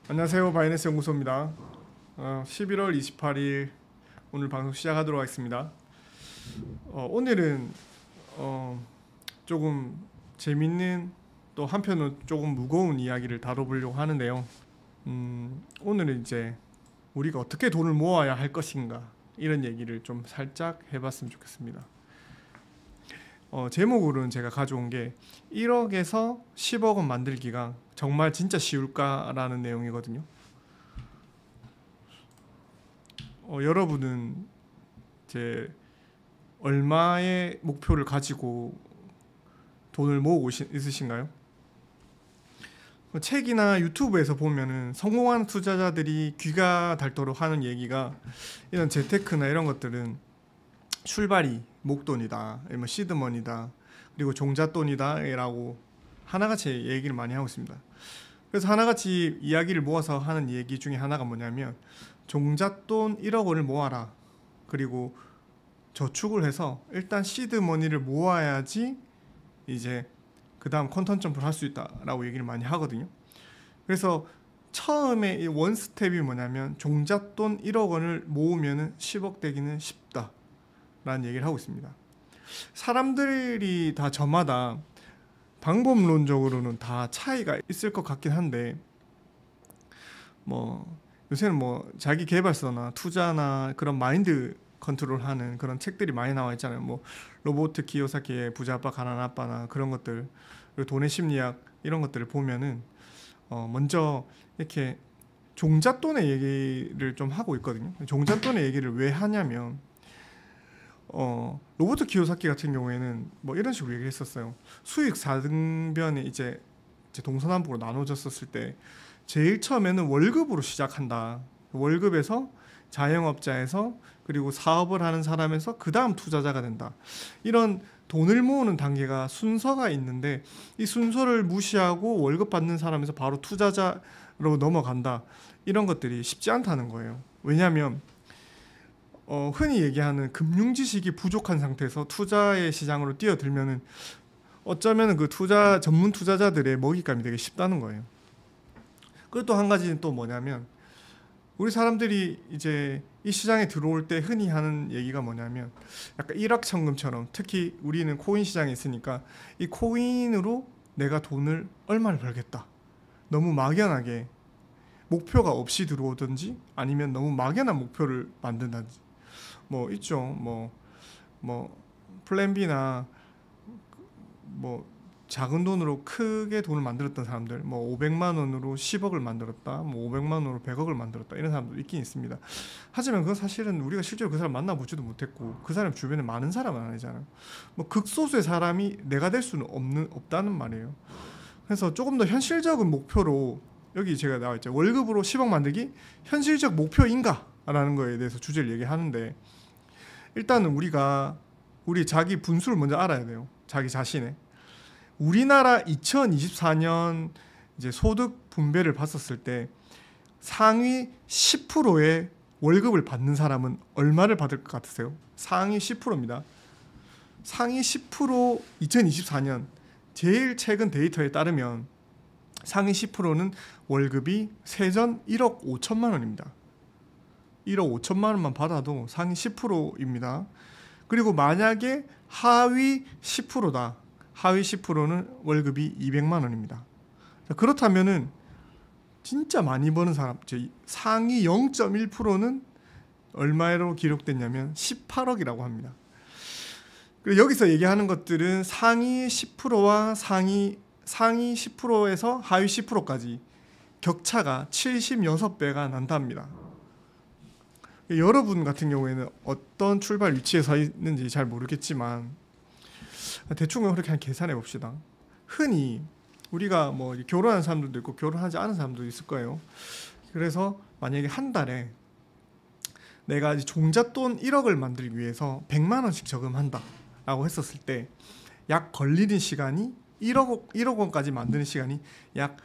안녕하세요, 바이낸스 연구소입니다. 11월 28일 오늘 방송 시작하도록 하겠습니다. 오늘은 조금 재밌는, 또 한편으로 조금 무거운 이야기를 다뤄보려고 하는데요. 오늘은 이제 우리가 어떻게 돈을 모아야 할 것인가, 이런 얘기를 좀 살짝 해봤으면 좋겠습니다. 제목으로는 제가 가져온 게 1억에서 10억 원 만들기가 정말 진짜 쉬울까라는 내용이거든요. 여러분은 이제 얼마의 목표를 가지고 돈을 모으고 있으신가요? 책이나 유튜브에서 보면은 성공하는 투자자들이 귀가 닳도록 하는 얘기가, 이런 재테크나 이런 것들은 출발이 목돈이다, 시드머니다, 그리고 종잣돈이다 라고 하나같이 얘기를 많이 하고 있습니다. 그래서 하나같이 이야기를 모아서 하는 얘기 중에 하나가 뭐냐면, 종잣돈 1억 원을 모아라, 그리고 저축을 해서 일단 시드머니를 모아야지 이제 그 다음 퀀텀 점프를 할 수 있다 라고 얘기를 많이 하거든요. 그래서 처음에 이 원스텝이 뭐냐면, 종잣돈 1억 원을 모으면 10억 되기는 쉽다 라는 얘기를 하고 있습니다. 사람들이 다 저마다 방법론적으로는 다 차이가 있을 것 같긴 한데, 요새는 자기 개발서나 투자나 그런 마인드 컨트롤하는 그런 책들이 많이 나와 있잖아요. 로버트 키요사키의 부자 아빠 가난한 아빠나 그런 것들, 그리고 돈의 심리학, 이런 것들을 보면은 먼저 이렇게 종잣돈의 얘기를 좀 하고 있거든요. 종잣돈의 얘기를 왜 하냐면, 로버트 키요사키 같은 경우에는 이런 식으로 얘기를 했었어요. 수익 4등변에 이제 동서남북으로 나눠졌었을 때 제일 처음에는 월급으로 시작한다. 월급에서 자영업자에서, 그리고 사업을 하는 사람에서 그 다음 투자자가 된다. 이런 돈을 모으는 단계가 순서가 있는데, 이 순서를 무시하고 월급 받는 사람에서 바로 투자자로 넘어간다. 이런 것들이 쉽지 않다는 거예요. 왜냐하면 흔히 얘기하는 금융 지식이 부족한 상태에서 투자의 시장으로 뛰어들면은 어쩌면 그 전문 투자자들의 먹잇감이 되게 쉽다는 거예요. 그리고 또 한 가지는 또 뭐냐면, 우리 사람들이 이제 이 시장에 들어올 때 흔히 하는 얘기가 뭐냐면, 약간 일확천금처럼, 특히 우리는 코인 시장에 있으니까 이 코인으로 내가 돈을 얼마를 벌겠다, 너무 막연하게 목표가 없이 들어오든지, 아니면 너무 막연한 목표를 만든다든지 있죠. 플랜 B나 작은 돈으로 크게 돈을 만들었던 사람들, 500만 원으로 10억을 만들었다, 500만 원으로 100억을 만들었다, 이런 사람도 있긴 있습니다. 하지만 그건 사실은 우리가 실제로 그 사람 만나보지도 못했고, 그 사람 주변에 많은 사람은 아니잖아요. 극소수의 사람이 내가 될 수는 없다는 말이에요. 그래서 조금 더 현실적인 목표로, 여기 제가 나와 있죠. 월급으로 10억 만들기 현실적 목표인가? 라는 거에 대해서 주제를 얘기하는데, 일단은 우리 자기 분수를 먼저 알아야 돼요. 자기 자신의. 우리나라 2024년 이제 소득 분배를 봤었을 때 상위 10%의 월급을 받는 사람은 얼마를 받을 것 같으세요? 상위 10%입니다. 상위 10% 2024년 제일 최근 데이터에 따르면 상위 10%는 월급이 세전 1억 5천만 원입니다. 1억 5천만 원만 받아도 상위 10%입니다. 그리고 만약에 하위 10%다. 하위 10%는 월급이 200만 원입니다. 그렇다면은 진짜 많이 버는 사람, 상위 0.1%는 얼마로 기록됐냐면 18억이라고 합니다. 그리고 여기서 얘기하는 것들은 상위 10%와 상위 10%에서 하위 10%까지 격차가 76배가 난답니다. 여러분 같은 경우에는 어떤 출발 위치에 서 있는지 잘 모르겠지만, 대충 그렇게 계산해 봅시다. 흔히 우리가 결혼한 사람들도 있고 결혼하지 않은 사람도 있을 거예요. 그래서 만약에 한 달에 내가 종잣돈 1억을 만들기 위해서 100만 원씩 저금한다 라고 했었을 때, 약 걸리는 시간이 1억 원까지 만드는 시간이 약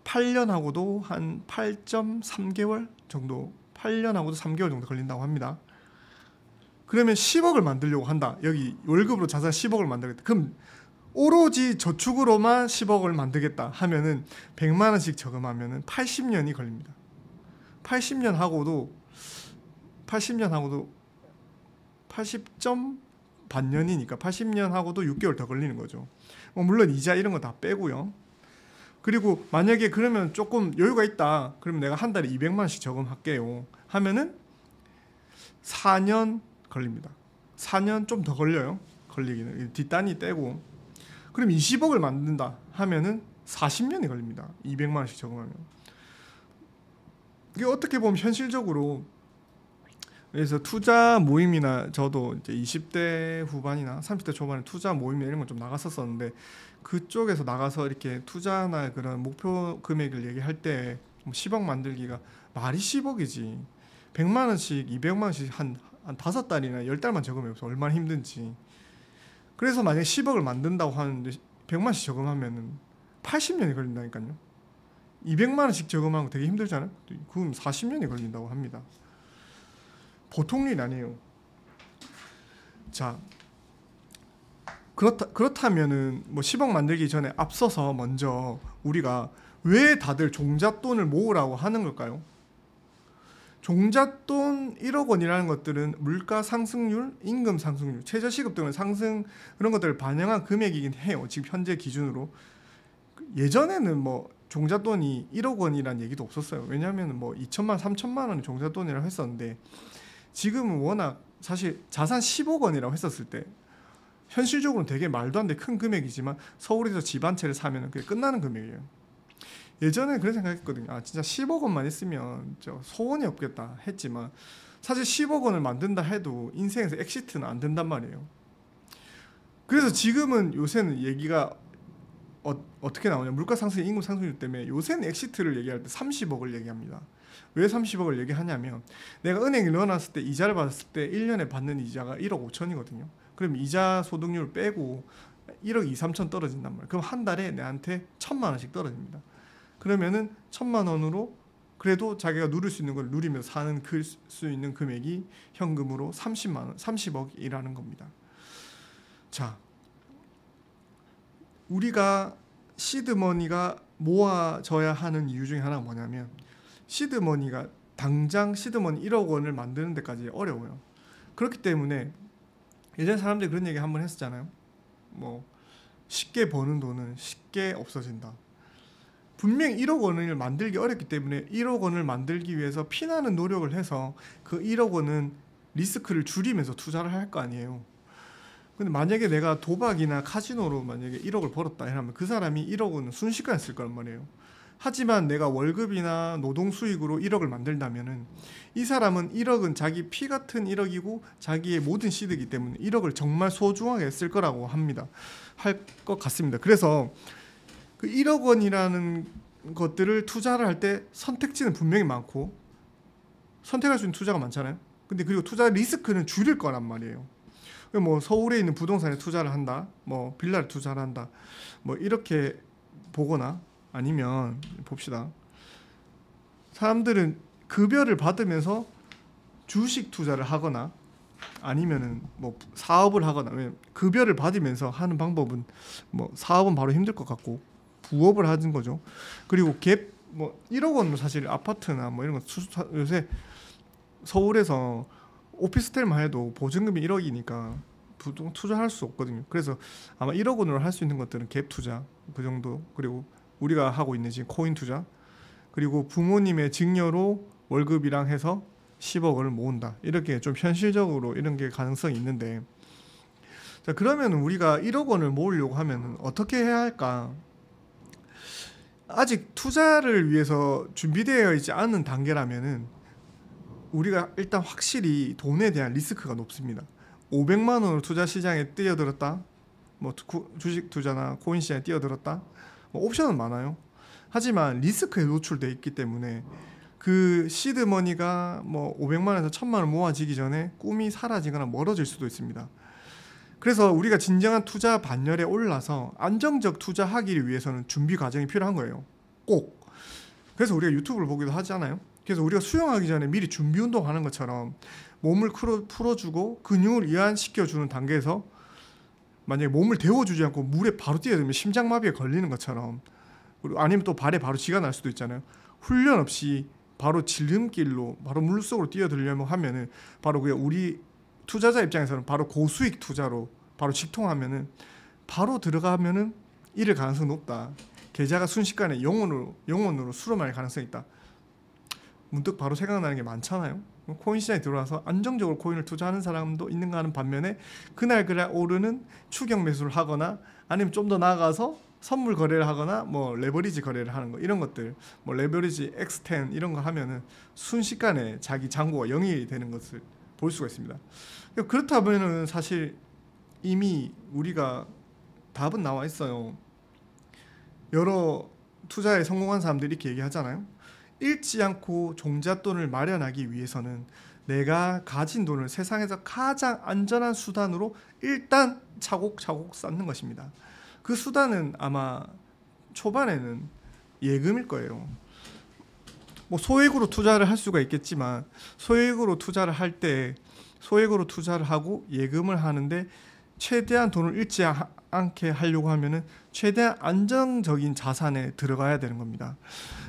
8년하고도 한 8.3개월 정도, 8년하고도 3개월 정도 걸린다고 합니다. 그러면 10억을 만들려고 한다. 여기 월급으로 자산 10억을 만들겠다. 그럼 오로지 저축으로만 10억을 만들겠다 하면은 100만 원씩 저금하면은 80년이 걸립니다. 80년 하고도 80점 반년이니까 80년 하고도 6개월 더 걸리는 거죠. 물론 이자 이런 거 다 빼고요. 그리고 만약에 그러면 조금 여유가 있다. 그러면 내가 한 달에 200만 원씩 저금할게요. 하면은 4년 걸립니다. 4년 좀 더 걸려요. 걸리기는. 뒷단이 떼고. 그럼 20억을 만든다 하면은 40년이 걸립니다. 200만 원씩 저금하면. 이게 어떻게 보면 현실적으로, 그래서 투자 모임이나 저도 이제 20대 후반이나 30대 초반에 투자 모임 이런 거 좀 나갔었었는데, 그쪽에서 나가서 이렇게 투자나 그런 목표 금액을 얘기할 때 10억 만들기가 말이 10억이지. 100만 원씩 200만 원씩 한 5달이나 10달만 저금해서 얼마나 힘든지. 그래서 만약에 10억을 만든다고 하는데 100만 원씩 저금하면은 80년이 걸린다니까요. 200만 원씩 저금하는 거 되게 힘들잖아요. 그럼 40년이 걸린다고 합니다. 보통 일 아니에요. 자, 그렇다면은 뭐 10억 만들기 전에 앞서서 먼저 우리가 왜 다들 종잣돈을 모으라고 하는 걸까요? 종잣돈 1억 원이라는 것들은 물가 상승률, 임금 상승률, 최저시급 등의 상승 그런 것들을 반영한 금액이긴 해요. 지금 현재 기준으로. 예전에는 뭐 종잣돈이 1억 원이라는 얘기도 없었어요. 왜냐하면 뭐 2천만, 3천만 원이 종잣돈이라고 했었는데, 지금은 워낙 사실 자산 10억 원이라고 했었을 때 현실적으로는 되게 말도 안 돼 큰 금액이지만 서울에서 집 한 채를 사면 그게 끝나는 금액이에요. 예전에 그런 생각했거든요. 아, 진짜 10억 원만 있으면 저 소원이 없겠다 했지만, 사실 10억 원을 만든다 해도 인생에서 엑시트는 안 된단 말이에요. 그래서 지금은 요새는 얘기가 어떻게 나오냐, 물가 상승, 임금 상승률 때문에 요새는 엑시트를 얘기할 때 30억을 얘기합니다. 왜 30억을 얘기하냐면, 내가 은행에 넣어놨을 때 이자를 받았을 때 1년에 받는 이자가 1억 5천이거든요. 그럼 이자 소득률 빼고 1억 2, 3천 떨어진단 말이에요. 그럼 한 달에 내한테 1,000만 원씩 떨어집니다. 그러면은 1,000만 원으로 그래도 자기가 누릴 수 있는 걸 누리면서 사는 수 있는 금액이 현금으로 30만 원, 30억이라는 겁니다. 자, 우리가 시드머니가 모아져야 하는 이유 중에 하나가 뭐냐면, 시드머니가 당장 시드머니 1억 원을 만드는 데까지 어려워요. 그렇기 때문에 예전에 사람들이 그런 얘기 한번 했었잖아요. 뭐 쉽게 버는 돈은 쉽게 없어진다. 분명히 1억 원을 만들기 어렵기 때문에 1억 원을 만들기 위해서 피나는 노력을 해서 그 1억 원은 리스크를 줄이면서 투자를 할 거 아니에요. 근데 만약에 내가 도박이나 카지노로 만약에 1억을 벌었다 이러면 그 사람이 1억 원은 순식간에 쓸 거란 말이에요. 하지만 내가 월급이나 노동 수익으로 1억을 만들다면은 이 사람은 1억은 자기 피 같은 1억이고 자기의 모든 시드이기 때문에 1억을 정말 소중하게 쓸 거라고 합니다. 할 것 같습니다. 그래서 그 1억 원이라는 것들을 투자를 할 때 선택지는 분명히 많고 선택할 수 있는 투자가 많잖아요. 근데 그리고 투자 리스크는 줄일 거란 말이에요. 뭐 서울에 있는 부동산에 투자를 한다, 뭐 빌라를 투자를 한다, 뭐 이렇게 보거나, 아니면 봅시다. 사람들은 급여를 받으면서 주식 투자를 하거나 아니면은 뭐 사업을 하거나, 왜냐면 급여를 받으면서 하는 방법은 뭐 사업은 바로 힘들 것 같고 부업을 하는 거죠. 그리고 갭 뭐 1억 원은 사실 아파트나 뭐 이런 거 요새 서울에서 오피스텔만 해도 보증금이 1억이니까 투자할 수 없거든요. 그래서 아마 1억 원으로 할 수 있는 것들은 갭 투자 그 정도, 그리고 우리가 하고 있는 지금 코인 투자, 그리고 부모님의 증여로 월급이랑 해서 10억 원을 모은다. 이렇게 좀 현실적으로 이런 게 가능성이 있는데, 자, 그러면 우리가 1억 원을 모으려고 하면 어떻게 해야 할까? 아직 투자를 위해서 준비되어 있지 않은 단계라면은 우리가 일단 확실히 돈에 대한 리스크가 높습니다. 500만 원으로 투자 시장에 뛰어들었다, 뭐 주식 투자나 코인 시장에 뛰어들었다, 뭐 옵션은 많아요. 하지만 리스크에 노출돼 있기 때문에 그 시드머니가 뭐 500만 원에서 1000만 원 모아지기 전에 꿈이 사라지거나 멀어질 수도 있습니다. 그래서 우리가 진정한 투자 반열에 올라서 안정적 투자하기 위해서는 준비 과정이 필요한 거예요. 꼭. 그래서 우리가 유튜브를 보기도 하잖아요. 그래서 우리가 수영하기 전에 미리 준비 운동하는 것처럼 몸을 풀어주고 근육을 이완시켜주는 단계에서 만약에 몸을 데워주지 않고 물에 바로 뛰어들면 심장마비에 걸리는 것처럼, 그리고 아니면 또 발에 바로 쥐가 날 수도 있잖아요. 훈련 없이 바로 지름길로 바로 물속으로 뛰어들려면 하면은 바로 그게 우리 투자자 입장에서는 바로 고수익 투자로 바로 직통하면은 바로 들어가면은 잃을 가능성이 높다. 계좌가 순식간에 영원으로 수렴할 가능성이 있다. 문득 바로 생각나는 게 많잖아요. 코인 시장에 들어와서 안정적으로 코인을 투자하는 사람도 있는가 하는 반면에 그날 오르는 추격 매수를 하거나 아니면 좀 더 나아가서 선물 거래를 하거나 뭐 레버리지 거래를 하는 거, 이런 것들, 뭐 레버리지 X10 이런 거 하면은 순식간에 자기 잔고가 0이 되는 것을 볼 수가 있습니다. 그렇다면은 사실 이미 우리가 답은 나와 있어요. 여러 투자에 성공한 사람들이 이렇게 얘기하잖아요. 잃지 않고 종잣돈을 마련하기 위해서는 내가 가진 돈을 세상에서 가장 안전한 수단으로 일단 차곡차곡 쌓는 것입니다. 그 수단은 아마 초반에는 예금일 거예요. 뭐 소액으로 투자를 할 수가 있겠지만, 소액으로 투자를 할 때 소액으로 투자를 하고 예금을 하는데 최대한 돈을 잃지 않게 하려고 하면은 최대한 안정적인 자산에 들어가야 되는 겁니다.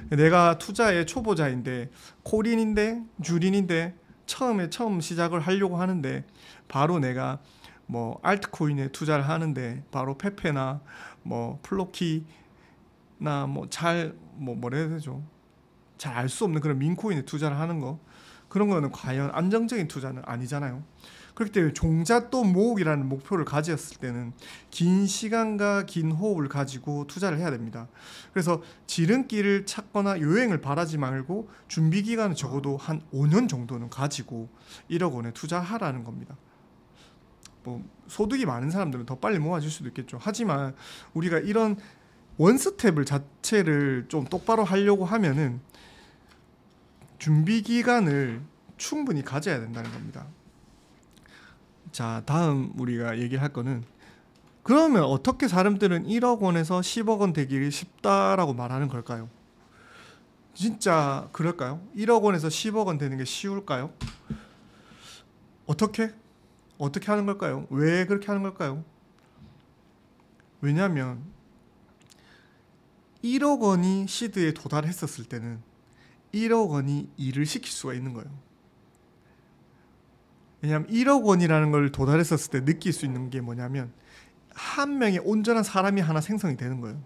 내가 투자의 초보자인데, 코린인데 주린인데 처음 시작을 하려고 하는데 바로 내가 뭐 알트코인에 투자를 하는데 바로 페페나 뭐 플로키나 뭐라 해야 되죠? 잘 알 수 없는 그런 민코인에 투자를 하는 거, 그런 거는 과연 안정적인 투자는 아니잖아요. 그렇기 때문에 종잣돈 모으기라는 목표를 가졌을 때는 긴 시간과 긴 호흡을 가지고 투자를 해야 됩니다. 그래서 지름길을 찾거나 요행을 바라지 말고 준비 기간은 적어도 한 5년 정도는 가지고 1억 원에 투자하라는 겁니다. 뭐 소득이 많은 사람들은 더 빨리 모아질 수도 있겠죠. 하지만 우리가 이런 원스텝을 자체를 좀 똑바로 하려고 하면은 준비 기간을 충분히 가져야 된다는 겁니다. 자, 다음 우리가 얘기할 거는, 그러면 어떻게 사람들은 1억 원에서 10억 원 되기 쉽다라고 말하는 걸까요? 진짜 그럴까요? 1억 원에서 10억 원 되는 게 쉬울까요? 어떻게 하는 걸까요? 왜 그렇게 하는 걸까요? 왜냐하면 1억 원이 시드에 도달했었을 때는 1억 원이 일을 시킬 수가 있는 거예요. 왜냐하면 1억 원이라는 걸 도달했었을 때 느낄 수 있는 게 뭐냐면 한 명의 온전한 사람이 하나 생성이 되는 거예요.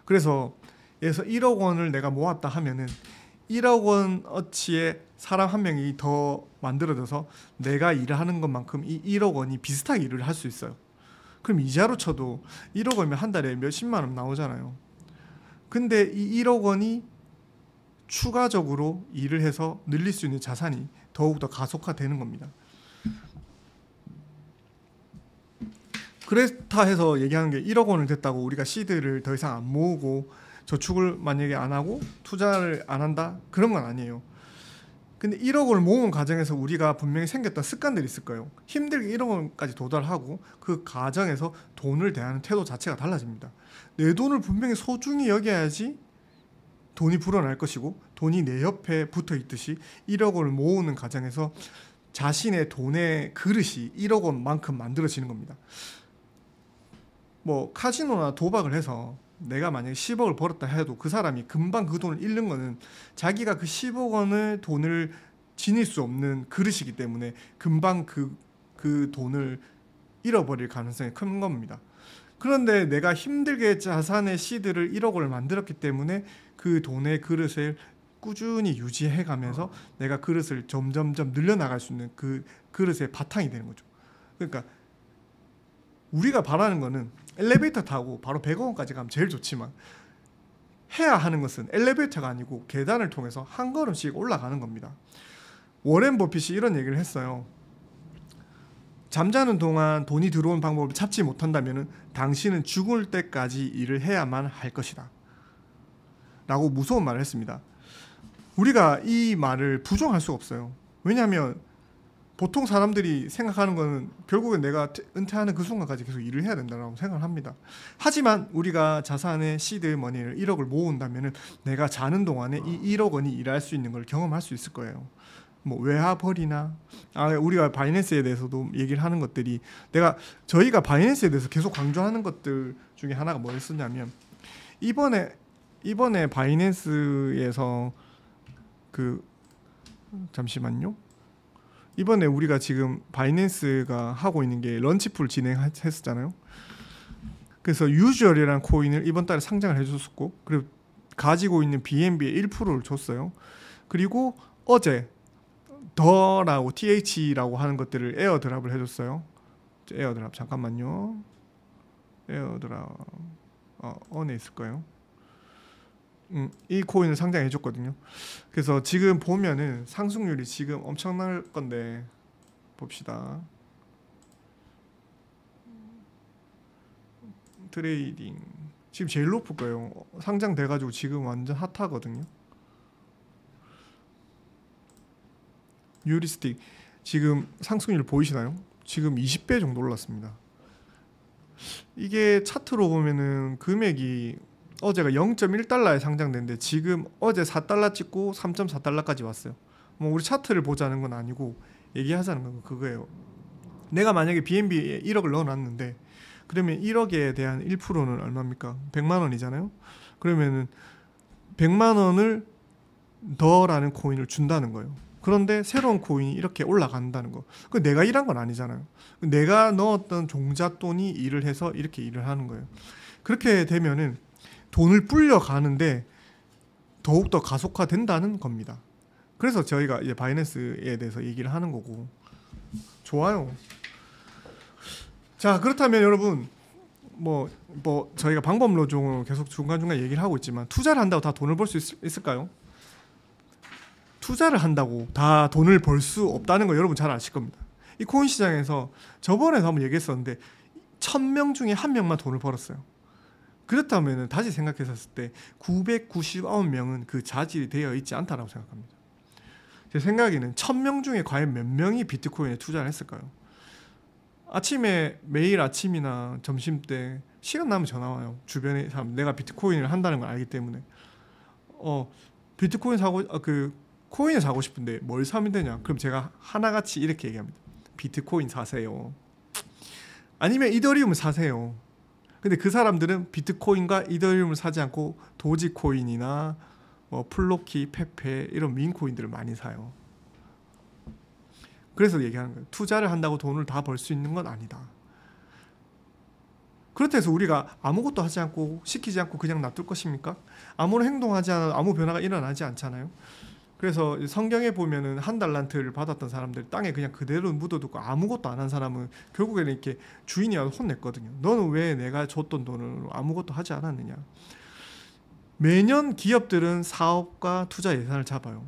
그래서 1억 원을 내가 모았다 하면은 1억 원어치의 사람 한 명이 더 만들어져서 내가 일을 하는 것만큼 이 1억 원이 비슷하게 일을 할 수 있어요. 그럼 이자로 쳐도 1억 원이면 한 달에 몇십만 원 나오잖아요. 근데 이 1억 원이 추가적으로 일을 해서 늘릴 수 있는 자산이 더욱더 가속화되는 겁니다. 그렇다 해서 얘기하는 게 1억 원을 됐다고 우리가 시드를 더 이상 안 모으고 저축을 만약에 안 하고 투자를 안 한다? 그런 건 아니에요. 근데 1억 원을 모은 과정에서 우리가 분명히 생겼던 습관들이 있을 거예요. 힘들게 1억 원까지 도달하고 그 과정에서 돈을 대하는 태도 자체가 달라집니다. 내 돈을 분명히 소중히 여겨야지 돈이 불어날 것이고, 돈이 내 옆에 붙어 있듯이 1억 원을 모으는 과정에서 자신의 돈의 그릇이 1억 원만큼 만들어지는 겁니다. 뭐 카지노나 도박을 해서 내가 만약에 10억을 벌었다 해도 그 사람이 금방 그 돈을 잃는 거는 자기가 그 10억 원의 돈을 지닐 수 없는 그릇이기 때문에 금방 그 돈을 잃어버릴 가능성이 큰 겁니다. 그런데 내가 힘들게 자산의 시드를 1억 원을 만들었기 때문에 그 돈의 그릇을 꾸준히 유지해가면서 내가 그릇을 점점점 늘려나갈 수 있는 그 그릇의 바탕이 되는 거죠. 그러니까 우리가 바라는 거는 엘리베이터 타고 바로 100억 원까지 가면 제일 좋지만, 해야 하는 것은 엘리베이터가 아니고 계단을 통해서 한 걸음씩 올라가는 겁니다. 워렌 버핏이 이런 얘기를 했어요. 잠자는 동안 돈이 들어오는 방법을 찾지 못한다면 당신은 죽을 때까지 일을 해야만 할 것이다 라고 무서운 말을 했습니다. 우리가 이 말을 부정할 수가 없어요. 왜냐하면 보통 사람들이 생각하는 거는 결국엔 내가 은퇴하는 그 순간까지 계속 일을 해야 된다고 생각을 합니다. 하지만 우리가 자산의 시드 머니를 1억을 모은다면은 내가 자는 동안에 이 1억 원이 일할 수 있는 걸 경험할 수 있을 거예요. 뭐 외화벌이나 우리가 바이낸스에 대해서도 얘기를 하는 것들이 저희가 바이낸스에 대해서 계속 강조하는 것들 중에 하나가 뭐였었냐면 이번에 바이낸스에서 잠시만요. 이번에 우리가 지금 바이낸스가 하고 있는 게 런치풀 진행했었잖아요. 그래서 유주얼이라는 코인을 이번 달에 상장을 해줬었고, 그리고 가지고 있는 BNB의 1%를 줬어요. 그리고 어제 더라고 TH라고 하는 것들을 에어드랍을 해줬어요. 에어드랍 잠깐만요. 에어드랍 언에 있을 거예요. 이 코인을 상장해줬거든요. 그래서 지금 보면은 상승률이 지금 엄청날 건데 봅시다. 트레이딩 지금 제일 높을 거예요. 상장돼가지고 지금 완전 핫하거든요. 유리스틱 지금 상승률 보이시나요? 지금 20배 정도 올랐습니다. 이게 차트로 보면은 금액이 어제가 0.1달러에 상장됐는데 지금 어제 4달러 찍고 3.4달러까지 왔어요. 뭐 우리 차트를 보자는 건 아니고 얘기하자는 건 그거예요. 내가 만약에 BNB에 1억을 넣어놨는데 그러면 1억에 대한 1%는 얼마입니까? 100만 원이잖아요. 그러면은 100만 원을 더라는 코인을 준다는 거예요. 그런데 새로운 코인이 이렇게 올라간다는 거. 그 내가 일한 건 아니잖아요. 내가 넣었던 종잣돈이 일을 해서 이렇게 일을 하는 거예요. 그렇게 되면은 돈을 불려가는데 더욱더 가속화된다는 겁니다. 그래서 저희가 이제 바이낸스에 대해서 얘기를 하는 거고. 좋아요. 자, 그렇다면 여러분 뭐 저희가 방법론적으로 계속 중간중간 얘기를 하고 있지만 투자를 한다고 다 돈을 벌 수 있을까요? 투자를 한다고 다 돈을 벌 수 없다는 거 여러분 잘 아실 겁니다. 이 코인 시장에서 저번에도 한번 얘기했었는데 1000명 중에 1명만 돈을 벌었어요. 그렇다면 다시 생각했을 때 999명은 그 자질이 되어 있지 않다고 생각합니다. 제 생각에는 1000명 중에 과연 몇 명이 비트코인에 투자를 했을까요? 아침에 매일 아침이나 점심때 시간 나면 전화 와요. 주변에 사람 내가 비트코인을 한다는 걸 알기 때문에 비트코인 코인을 사고 싶은데 뭘 사면 되냐? 그럼 제가 하나같이 이렇게 얘기합니다. 비트코인 사세요. 아니면 이더리움을 사세요. 근데 그 사람들은 비트코인과 이더리움을 사지 않고 도지코인이나 뭐 플로키, 페페 이런 밈코인들을 많이 사요. 그래서 얘기하는 거예요. 투자를 한다고 돈을 다 벌 수 있는 건 아니다. 그렇다 해서 우리가 아무것도 하지 않고 시키지 않고 그냥 놔둘 것입니까? 아무런 행동하지 않아도 아무 변화가 일어나지 않잖아요. 그래서 성경에 보면은 한 달란트를 받았던 사람들 땅에 그냥 그대로 묻어두고 아무것도 안 한 사람은 결국에는 이렇게 주인이 와서 혼냈거든요. 너는 왜 내가 줬던 돈으로 아무것도 하지 않았느냐. 매년 기업들은 사업과 투자 예산을 잡아요.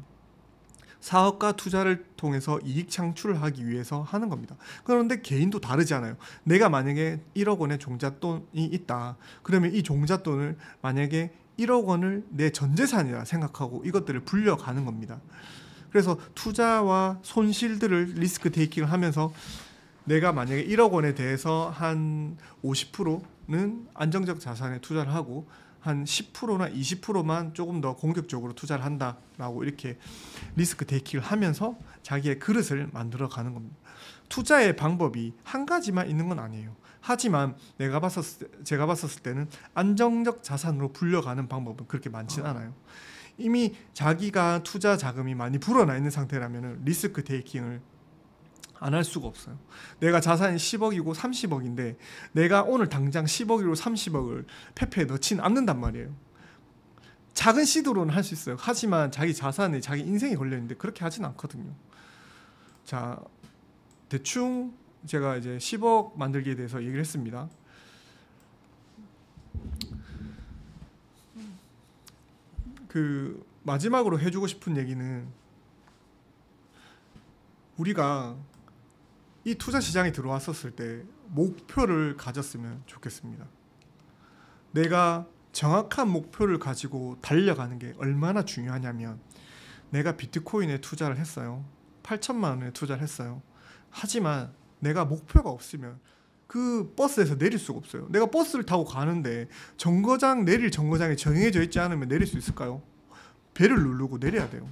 사업과 투자를 통해서 이익 창출을 하기 위해서 하는 겁니다. 그런데 개인도 다르지 않아요. 내가 만약에 1억 원의 종잣돈이 있다. 그러면 이 종잣돈을 만약에 1억 원을 내 전재산이라 생각하고 이것들을 불려가는 겁니다. 그래서 투자와 손실들을 리스크 테이킹을 하면서 내가 만약에 1억 원에 대해서 한 50%는 안정적 자산에 투자를 하고 한 10%나 20%만 조금 더 공격적으로 투자를 한다라고 이렇게 리스크 테이킹을 하면서 자기의 그릇을 만들어 가는 겁니다. 투자의 방법이 한 가지만 있는 건 아니에요. 하지만 제가 봤었을 때는 안정적 자산으로 불려가는 방법은 그렇게 많지는 않아요. 이미 자기가 투자 자금이 많이 불어나 있는 상태라면 리스크 테이킹을 안 할 수가 없어요. 내가 자산이 10억이고 30억인데 내가 오늘 당장 10억이고 30억을 페페에 넣지는 않는단 말이에요. 작은 시도로는 할 수 있어요. 하지만 자기 자산에 자기 인생이 걸려있는데 그렇게 하진 않거든요. 자, 대충 제가 이제 10억 만들기에 대해서 얘기를 했습니다. 마지막으로 해주고 싶은 얘기는 우리가 이 투자 시장에 들어왔었을 때 목표를 가졌으면 좋겠습니다. 내가 정확한 목표를 가지고 달려가는 게 얼마나 중요하냐면 내가 비트코인에 투자를 했어요. 8천만 원에 투자를 했어요. 하지만 내가 목표가 없으면 그 버스에서 내릴 수가 없어요. 내가 버스를 타고 가는데 내릴 정거장이 정해져 있지 않으면 내릴 수 있을까요? 배를 누르고 내려야 돼요.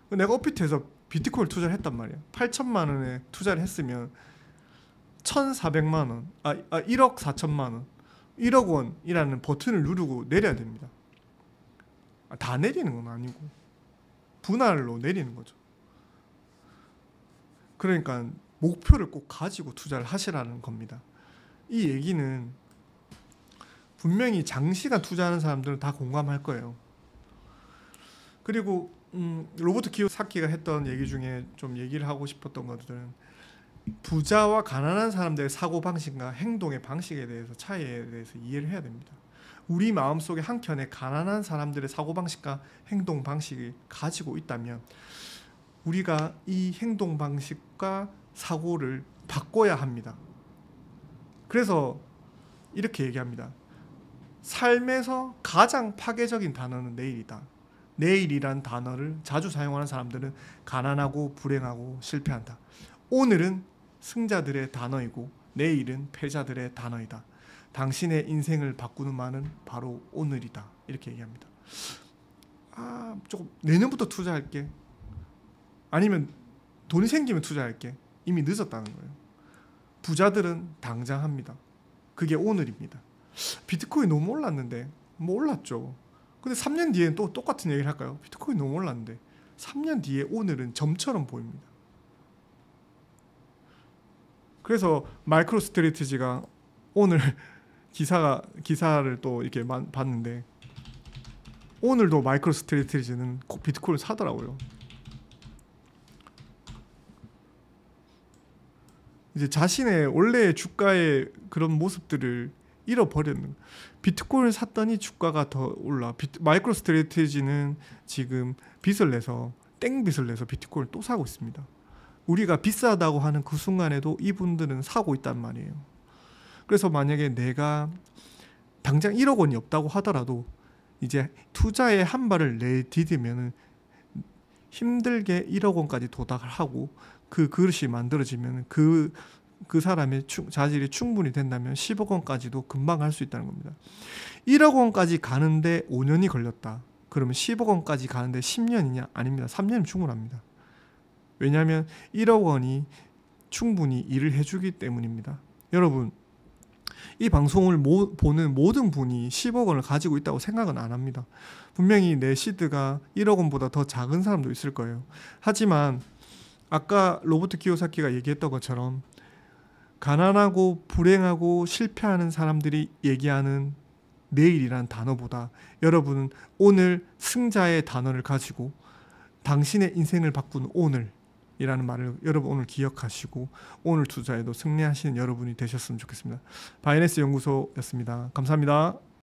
내가 업비트에서 비트코인 투자를 했단 말이야. 8천만 원에 투자를 했으면 1,400만 원, 1억 4천만 원, 1억 원이라는 버튼을 누르고 내려야 됩니다. 다 내리는 건 아니고 분할로 내리는 거죠. 그러니까 목표를 꼭 가지고 투자를 하시라는 겁니다. 이 얘기는 분명히 장시간 투자하는 사람들은 다 공감할 거예요. 그리고 로버트 키요사키가 했던 얘기 중에 좀 얘기를 하고 싶었던 것들은 부자와 가난한 사람들의 사고방식과 행동의 방식에 대해서 차이에 대해서 이해를 해야 됩니다. 우리 마음속에 한켠에 가난한 사람들의 사고방식과 행동 방식을 가지고 있다면 우리가 이 행동 방식과 사고를 바꿔야 합니다. 그래서 이렇게 얘기합니다. 삶에서 가장 파괴적인 단어는 내일이다. 내일이란 단어를 자주 사용하는 사람들은 가난하고 불행하고 실패한다. 오늘은 승자들의 단어이고 내일은 패자들의 단어이다. 당신의 인생을 바꾸는 말은 바로 오늘이다. 이렇게 얘기합니다. 조금 내년부터 투자할게. 아니면 돈이 생기면 투자할게. 이미 늦었다는 거예요. 부자들은 당장 합니다. 그게 오늘입니다. 비트코인 너무 올랐는데 뭐 올랐죠. 근데 3년 뒤엔 또 똑같은 얘기를 할까요? 비트코인 너무 올랐는데 3년 뒤에 오늘은 점처럼 보입니다. 그래서 마이크로 스트래티지가 오늘 기사를 또 이렇게 봤는데 오늘도 마이크로 스트래티지는 비트코인을 사더라고요. 이제 자신의 원래의 주가의 그런 모습들을 잃어버렸는. 비트코인을 샀더니 주가가 더 올라. 마이크로 스트래티지는 지금 땡빚을 내서 비트코인을 또 사고 있습니다. 우리가 비싸다고 하는 그 순간에도 이분들은 사고 있단 말이에요. 그래서 만약에 내가 당장 1억 원이 없다고 하더라도 이제 투자에 한 발을 내디디면 힘들게 1억 원까지 도달을 하고 그 그릇이 만들어지면 그 사람의 자질이 충분히 된다면 10억 원까지도 금방 할 수 있다는 겁니다. 1억 원까지 가는데 5년이 걸렸다. 그러면 10억 원까지 가는데 10년이냐? 아닙니다. 3년이면 충분합니다. 왜냐하면 1억 원이 충분히 일을 해주기 때문입니다. 여러분, 이 방송을 보는 모든 분이 10억 원을 가지고 있다고 생각은 안 합니다. 분명히 내 시드가 1억 원보다 더 작은 사람도 있을 거예요. 하지만 아까 로버트 키요사키가 얘기했던 것처럼 가난하고 불행하고 실패하는 사람들이 얘기하는 내일이란 단어보다 여러분은 오늘 승자의 단어를 가지고 당신의 인생을 바꾸는 오늘이라는 말을 여러분 오늘 기억하시고 오늘 투자에도 승리하시는 여러분이 되셨으면 좋겠습니다. 바이낸스 연구소였습니다. 감사합니다.